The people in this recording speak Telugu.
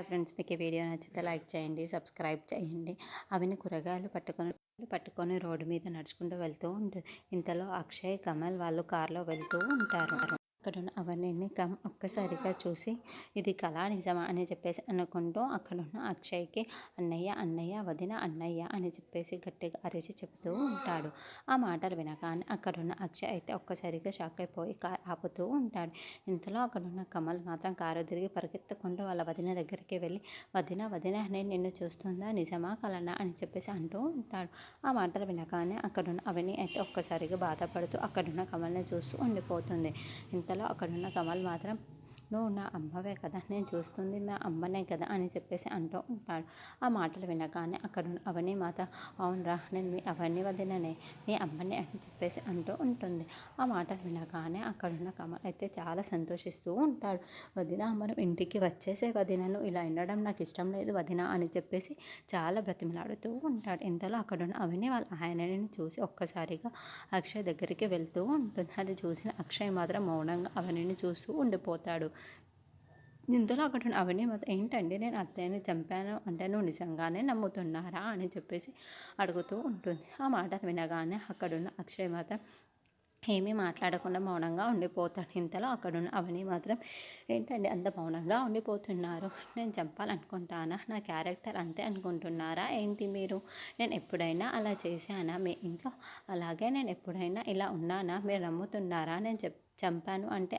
ఫ్రెండ్స్ మీకు ఈ వీడియో నచ్చితే లైక్ చేయండి, సబ్స్క్రైబ్ చేయండి. అవిని కూరగాయలు పట్టుకొని రోడ్డు మీద నడుచుకుంటూ వెళ్తూ ఉంటుంది. ఇంతలో అక్షయ్, కమల్ వాళ్ళు కార్లో వెళ్తూ ఉంటారు. అక్కడున్న అవనిని ఒక్కసారిగా చూసి ఇది కళా నిజమా అని చెప్పేసి అనుకుంటూ అక్కడున్న అక్షయ్కి అన్నయ్య అన్నయ్య వదిన అన్నయ్య అని చెప్పేసి గట్టిగా అరిచి చెబుతూ ఉంటాడు. ఆ మాటలు వినగానే అక్కడున్న అక్షయ్ అయితే ఒక్కసారిగా షాక్ అయిపోయి కారు ఆపుతూ ఉంటాడు. ఇంతలో అక్కడున్న కమల్ మాత్రం కారు తిరిగి పరిగెత్తుకుంటూ వాళ్ళ వదిన దగ్గరికి వెళ్ళి వదిన వదిన నేను నిన్ను చూస్తుందా, నిజమా కలనా అని చెప్పేసి అంటూ ఉంటాడు. ఆ మాటలు వినగానే అక్కడున్న అవని అయితే ఒక్కసారిగా బాధపడుతూ అక్కడున్న కమల్ని చూస్తూ ఉండిపోతుంది. ఇంతలో అక్కడున్న కమల్ మాత్రం నువ్వు నా అమ్మవే కదా, నేను చూస్తుంది మా అమ్మనే కదా అని చెప్పేసి అంటూ ఉంటాడు. ఆ మాటలు వినగానే అక్కడున్న అవని మాత అవునరా, నేను మీ అవని వదిననే, నీ అమ్మనే అని చెప్పేసి అంటూ ఉంటుంది. ఆ మాటలు వినగానే అక్కడున్న కమల్ అయితే చాలా సంతోషిస్తూ ఉంటాడు. వదిన మనం ఇంటికి వచ్చేసే వదినను ఇలా ఉండడం నాకు ఇష్టం లేదు వదిన అని చెప్పేసి చాలా బ్రతిమలాడుతూ ఉంటాడు. ఇంతలో అక్కడున్న అవని వాళ్ళ ఆయనని చూసి ఒక్కసారిగా అక్షయ్ దగ్గరికి వెళ్తూ ఉంటుంది. అది చూసిన అక్షయ్ మాత్రం మౌనంగా అవనిని చూస్తూ ఉండిపోతాడు. ఇంతలో అక్కడ అవని మాత్రం ఏంటండి నేను అత్తయ్యని చంపాను అంటే నువ్వు నిజంగానే నమ్ముతున్నారా అని చెప్పేసి అడుగుతూ ఉంటుంది. ఆ మాటలు వినగానే అక్కడున్న అక్షయ్ మాత్రం ఏమీ మాట్లాడకుండా మౌనంగా ఉండిపోతాడు. ఇంతలో అక్కడున్న అవని మాత్రం ఏంటండి అంత మౌనంగా ఉండిపోతున్నారు, నేను చంపాలనుకుంటానా, నా క్యారెక్టర్ అంతే అనుకుంటున్నారా ఏంటి మీరు, నేను ఎప్పుడైనా అలా చేశానా మీ ఇంట్లో, అలాగే నేను ఎప్పుడైనా ఇలా ఉన్నానా, మీరు నమ్ముతున్నారా నేను చంపాను అంటే